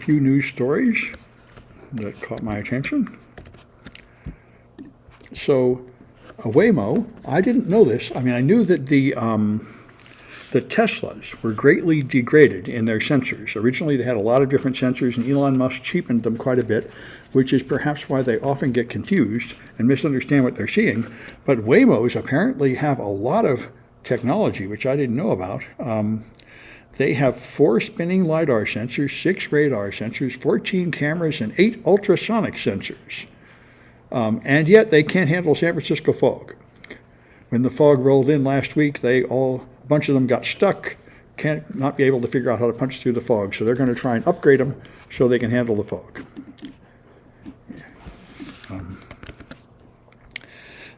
few news stories that caught my attention. So, Waymo, I didn't know this. I mean, I knew that the Teslas were greatly degraded in their sensors. Originally, they had a lot of different sensors, and Elon Musk cheapened them quite a bit, which is perhaps why they often get confused and misunderstand what they're seeing. But Waymos apparently have a lot of technology, which I didn't know about. They have 4 spinning LiDAR sensors, 6 radar sensors, 14 cameras, and 8 ultrasonic sensors. And yet they can't handle San Francisco fog. When the fog rolled in last week, a bunch of them got stuck, not be able to figure out how to punch through the fog. So they're going to try and upgrade them so they can handle the fog.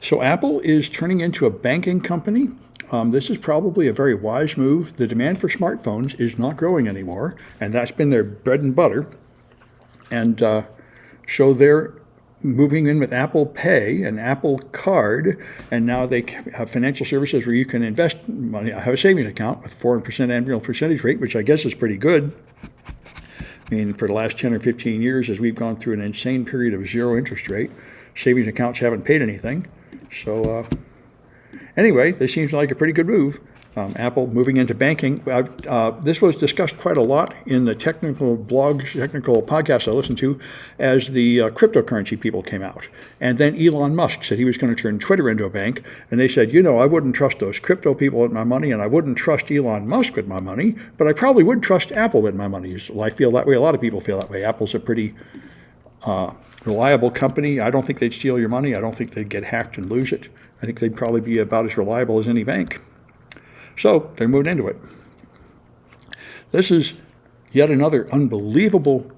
So Apple is turning into a banking company. This is probably a very wise move. The demand for smartphones is not growing anymore, and that's been their bread and butter. And so they're moving in with Apple Pay and Apple Card, and now they have financial services where you can invest money. I have a savings account with 4% annual percentage rate, which I guess is pretty good. I mean, for the last 10 or 15 years, as we've gone through an insane period of zero interest rate, savings accounts haven't paid anything. So anyway, this seems like a pretty good move. Apple moving into banking. This was discussed quite a lot in the technical blogs, technical podcasts I listened to as the cryptocurrency people came out. And then Elon Musk said he was going to turn Twitter into a bank. And they said, I wouldn't trust those crypto people with my money, and I wouldn't trust Elon Musk with my money, but I probably would trust Apple with my money. Well, I feel that way. A lot of people feel that way. Apple's a pretty reliable company. I don't think they'd steal your money. I don't think they'd get hacked and lose it. I think they'd probably be about as reliable as any bank. So they're moving into it. This is yet another unbelievable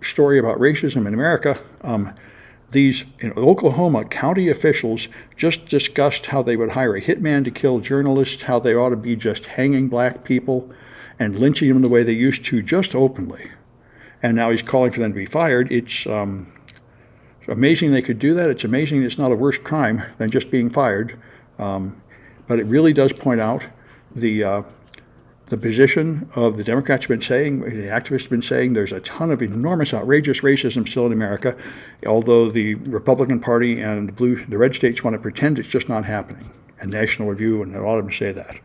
story about racism in America. These Oklahoma county officials just discussed how they would hire a hitman to kill journalists, how they ought to be just hanging black people and lynching them the way they used to, just openly. And now he's calling for them to be fired. It's amazing they could do that. It's amazing it's not a worse crime than just being fired. But it really does point out the position of the Democrats have been saying, the activists have been saying, there's a ton of enormous, outrageous racism still in America, although the Republican Party and the red states want to pretend it's just not happening. And National Review and a lot of them say that.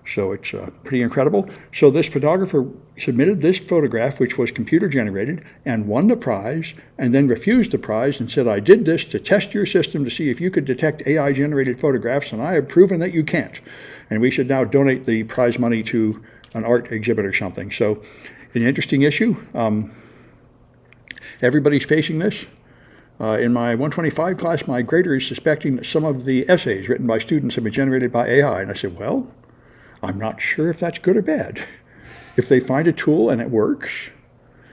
So it's pretty incredible. So this photographer submitted this photograph, which was computer generated, and won the prize, and then refused the prize and said, I did this to test your system to see if you could detect AI generated photographs, and I have proven that you can't. And we should now donate the prize money to an art exhibit or something. So an interesting issue. Everybody's facing this. In my 125 class, my grader is suspecting that some of the essays written by students have been generated by AI. And I said, well, I'm not sure if that's good or bad. If they find a tool and it works,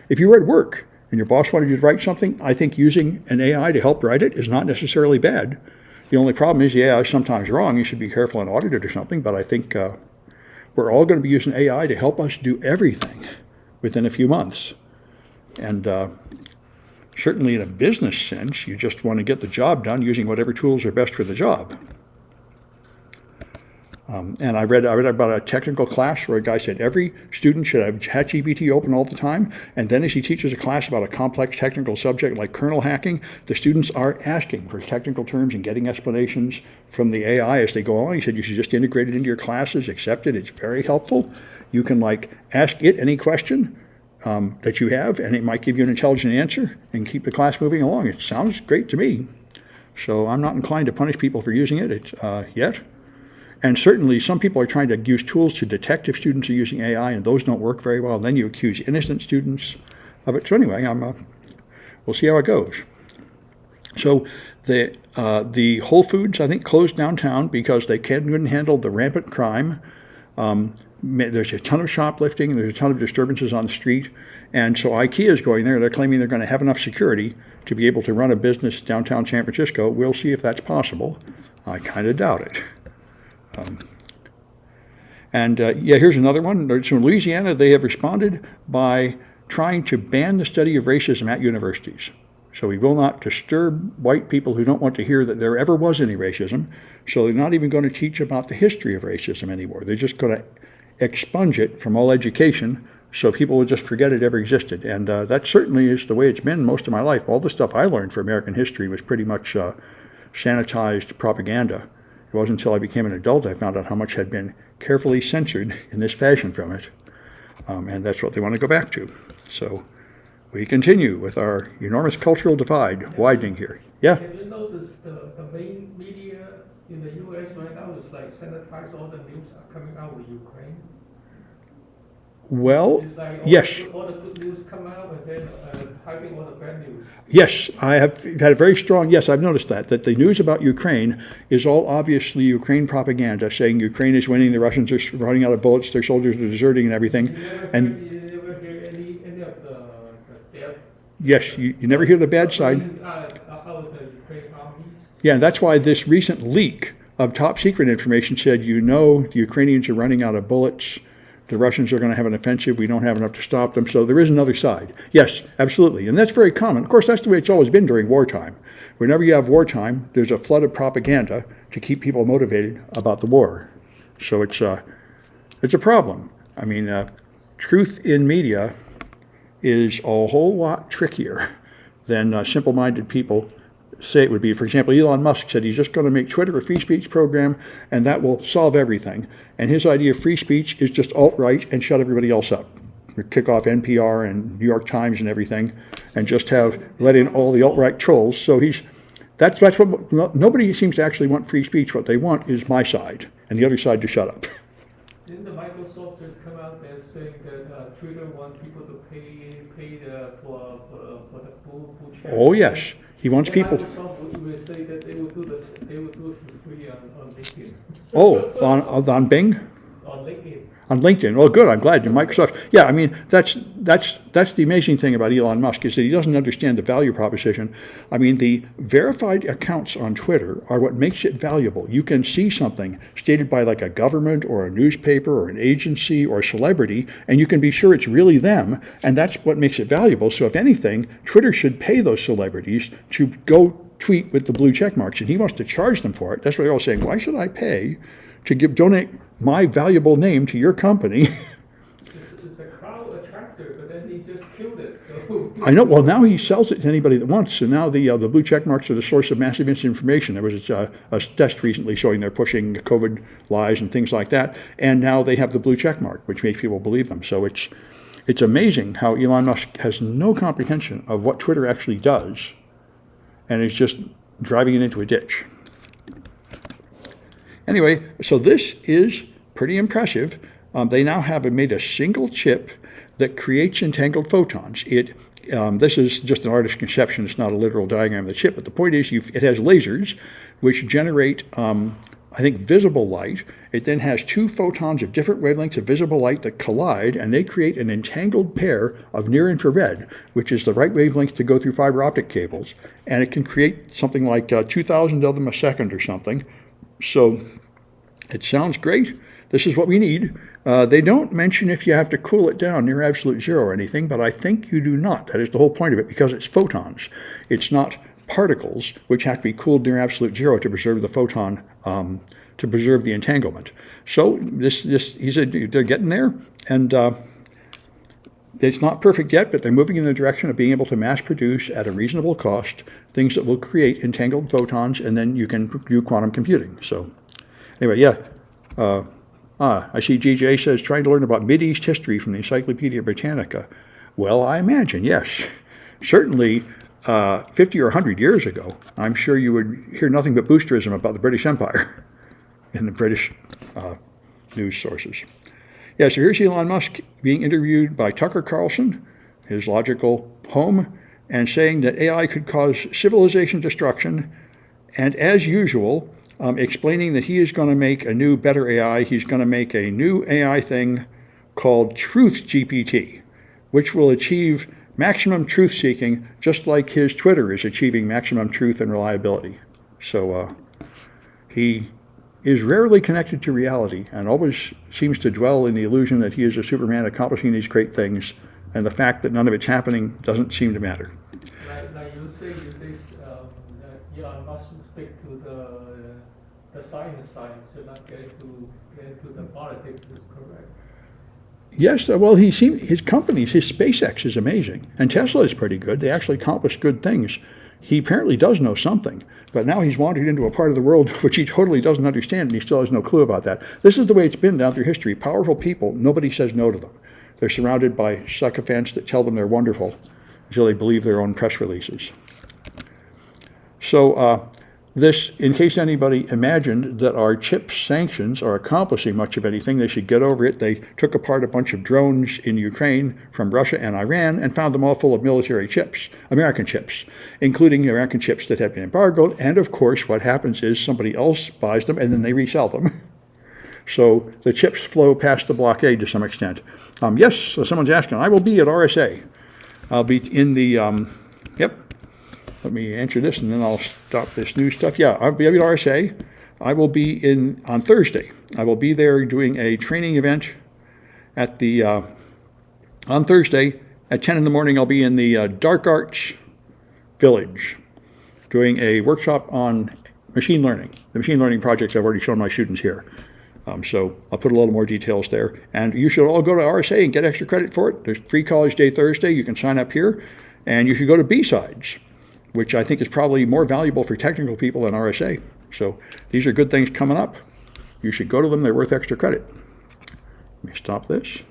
if you were at work and your boss wanted you to write something, I think using an AI to help write it is not necessarily bad. The only problem is the AI is sometimes wrong. You should be careful and audit it or something. But I think we're all going to be using AI to help us do everything within a few months. And certainly in a business sense, you just want to get the job done using whatever tools are best for the job. And I read about a technical class where a guy said every student should have ChatGPT open all the time, and then as he teaches a class about a complex technical subject like kernel hacking, the students are asking for technical terms and getting explanations from the AI as they go along. He said you should just integrate it into your classes, accept it. It's very helpful. You can ask it any question that you have, and it might give you an intelligent answer and keep the class moving along. It sounds great to me. So I'm not inclined to punish people for using it yet. And certainly some people are trying to use tools to detect if students are using AI, and those don't work very well. And then you accuse innocent students of it. So anyway, we'll see how it goes. So the Whole Foods, I think, closed downtown because they couldn't handle the rampant crime. There's a ton of shoplifting, and there's a ton of disturbances on the street. And so IKEA is going there. They're claiming they're going to have enough security to be able to run a business downtown San Francisco. We'll see if that's possible. I kind of doubt it. Here's another one. So in Louisiana, they have responded by trying to ban the study of racism at universities. So we will not disturb white people who don't want to hear that there ever was any racism. So they're not even going to teach about the history of racism anymore. They're just going to expunge it from all education So people will just forget it ever existed. And that certainly is the way it's been most of my life. All the stuff I learned for American history was pretty much sanitized propaganda. It wasn't until I became an adult I found out how much had been carefully censored in this fashion from it. And that's what they want to go back to. So we continue with our enormous cultural divide widening here. Yeah? Have you noticed the main media in the U.S. right now is like sanitize all the news are coming out with Ukraine? Well, It's like yes. all the good news come out and then hiding all the bad news. Yes, I have had a very strong, yes, I've noticed that the news about Ukraine is all obviously Ukraine propaganda, saying Ukraine is winning, the Russians are running out of bullets, their soldiers are deserting and everything. You never hear any of the death. Yes, you never hear the bad side. Out of the Ukraine armies. Yeah, and that's why this recent leak of top secret information said, the Ukrainians are running out of bullets, the Russians are going to have an offensive, we don't have enough to stop them, so there is another side. Yes, absolutely, and that's very common. Of course, that's the way it's always been during wartime. Whenever you have wartime, there's a flood of propaganda to keep people motivated about the war. So it's a problem. I mean, truth in media is a whole lot trickier than simple-minded people say it would be. For example, Elon Musk said he's just going to make Twitter a free speech program and that will solve everything. And his idea of free speech is just alt-right and shut everybody else up. Kick off NPR and New York Times and everything and just let in all the alt-right trolls. So that's what, nobody seems to actually want free speech. What they want is my side and the other side to shut up. Didn't the Microsoft just come out there saying that Twitter wants people to pay for the blue check? Oh, yes. He wants people. Microsoft would say that they would do it for free on LinkedIn. Oh, on Bing? On LinkedIn. On LinkedIn. Well, good. I'm glad. Microsoft. Yeah, I mean, that's the amazing thing about Elon Musk is that he doesn't understand the value proposition. I mean, the verified accounts on Twitter are what makes it valuable. You can see something stated by like a government or a newspaper or an agency or a celebrity, and you can be sure it's really them, and that's what makes it valuable. So if anything, Twitter should pay those celebrities to go tweet with the blue check marks, and he wants to charge them for it. That's what they're all saying. Why should I pay to donate my valuable name to your company? It's a crowd attractor, but then he just killed it. So. I know. Well, now he sells it to anybody that wants. So now the blue check marks are the source of massive misinformation. There was a test recently showing they're pushing COVID lies and things like that, and now they have the blue check mark, which makes people believe them. So it's amazing how Elon Musk has no comprehension of what Twitter actually does, and is just driving it into a ditch. Anyway, so this is pretty impressive. They now have made a single chip that creates entangled photons. This is just an artist's conception. It's not a literal diagram of the chip, but the point is it has lasers which generate, I think, visible light. It then has two photons of different wavelengths of visible light that collide, and they create an entangled pair of near-infrared, which is the right wavelength to go through fiber optic cables. And it can create something like 2,000 of them a second or something. So it sounds great. This is what we need. They don't mention if you have to cool it down near absolute zero or anything, but I think you do not. That is the whole point of it, because it's photons. It's not particles, which have to be cooled near absolute zero to preserve the photon, to preserve the entanglement. So he said they're getting there, and it's not perfect yet, but they're moving in the direction of being able to mass produce at a reasonable cost things that will create entangled photons, and then you can do quantum computing. So anyway, yeah. I see GJ says trying to learn about Mideast history from the Encyclopedia Britannica. Well, I imagine, yes. Certainly 50 or 100 years ago, I'm sure you would hear nothing but boosterism about the British Empire in the British news sources. Yeah, so here's Elon Musk being interviewed by Tucker Carlson, his logical home, and saying that AI could cause civilization destruction, and as usual, explaining that he is going to make a new, better AI. He's going to make a new AI thing called Truth GPT, which will achieve maximum truth-seeking, just like his Twitter is achieving maximum truth and reliability. So he is rarely connected to reality and always seems to dwell in the illusion that he is a Superman accomplishing these great things, and the fact that none of it's happening doesn't seem to matter. Like you say Elon Musk stick to the science, should not get into the politics, is correct. Yes, well, his companies, his SpaceX is amazing, and Tesla is pretty good. They actually accomplish good things. He apparently does know something, but now he's wandered into a part of the world which he totally doesn't understand, and he still has no clue about that. This is the way it's been down through history. Powerful people, nobody says no to them. They're surrounded by sycophants that tell them they're wonderful until they believe their own press releases. So this, in case anybody imagined that our chip sanctions are accomplishing much of anything, they should get over it. They took apart a bunch of drones in Ukraine from Russia and Iran and found them all full of military chips, American chips, including American chips that had been embargoed. And of course, what happens is somebody else buys them and then they resell them. So the chips flow past the blockade to some extent. Yes, so someone's asking, I will be at RSA. I'll be in the, yep. Let me answer this and then I'll stop this new stuff. Yeah, I'll be at RSA. I will be on Thursday. I will be there doing a training event at the, on Thursday at 10 in the morning. I'll be in the Dark Arts Village doing a workshop on machine learning. The machine learning projects I've already shown my students here. So I'll put a little more details there. And you should all go to RSA and get extra credit for it. There's free College Day Thursday. You can sign up here. And you should go to B-Sides, which I think is probably more valuable for technical people than RSA. So these are good things coming up. You should go to them. They're worth extra credit. Let me stop this.